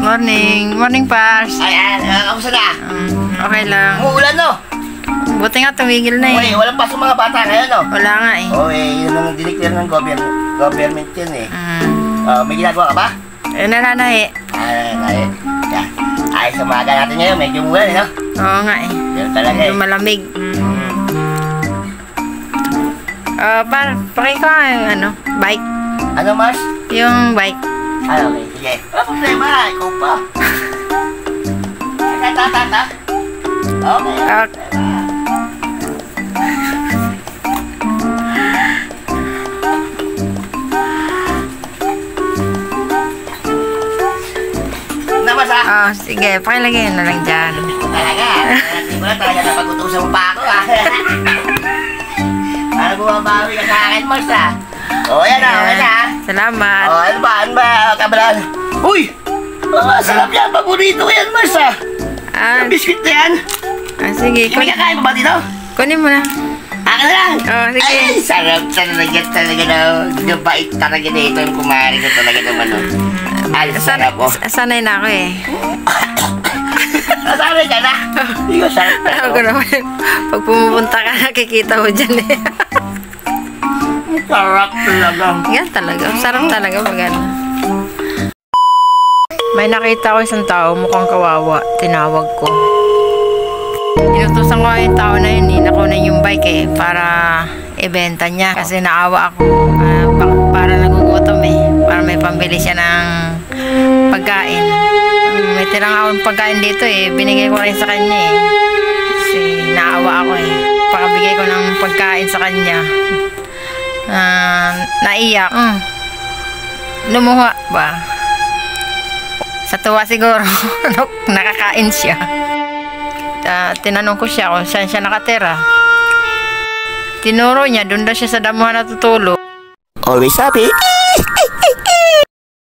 Morning. Morning, Pars. Ayan, kamusta na? Okay lang. Umuulan, no? Buti nga tumigil na eh. Uy, walang pasok mga bata ngayon, no? Wala nga eh. Yun ang diniklear ng government yun eh. May ginagawa ka ba? Nananahi. Ay. Yan. Ayos sa umaga natin ngayon, medyo umulan, no? Oo nga eh. Yan talaga eh. Medyo malamig. Pakay ko nga yung bike. Ano, Mars? Yung bike. Okay, sige. Wala problema, ikaw pa. Ta. Okay. Sige, pakilagay na lang dyan. Talaga, hindi ko na talaga napag-utusan mo pa ako, ha? Para bumabawi ka sa akin, Mars, ha? Yan na, okay na, ha? Salamat. Ano ba, kabalan? Uy! Sarap yan, paborito ko yan, Mars, ha? Ang biscuit na yan. Sige. May kakain pa ba dito? Kunin mo na. Akin na lang. Sige. Ay, sarap talaga na. Gabait talaga na ito yung kumari ko talaga naman, no? Ay, sarap, oh. Sanay na ako eh. Sanay ka na? Hindi ko sarap na, ako naman. Pag pumupunta ka, nakikita mo dyan eh. Sarap talaga. Yan talaga. Sarap talaga pag ano. May nakita ko isang tao, mukhang kawawa. Tinawag ko. Inutusan ko yung tao na yun eh. Nakunan yung bike eh. Para ibenta niya. Kasi naawa ako. Para nagugutom eh. Para may pambili siya ng pagkain. May tirang akong pagkain dito eh. Binigay ko rin sa kanya eh. Kasi naawa ako eh. Pakabigay ko ng pagkain sa kanya. Naiyak. Lumuha ba? Sa tuwa siguro. Nakakain siya. Tinanong ko siya kung saan siya nakatira. Tinuro niya, doon daw siya sa damuhan natutulog. Always happy.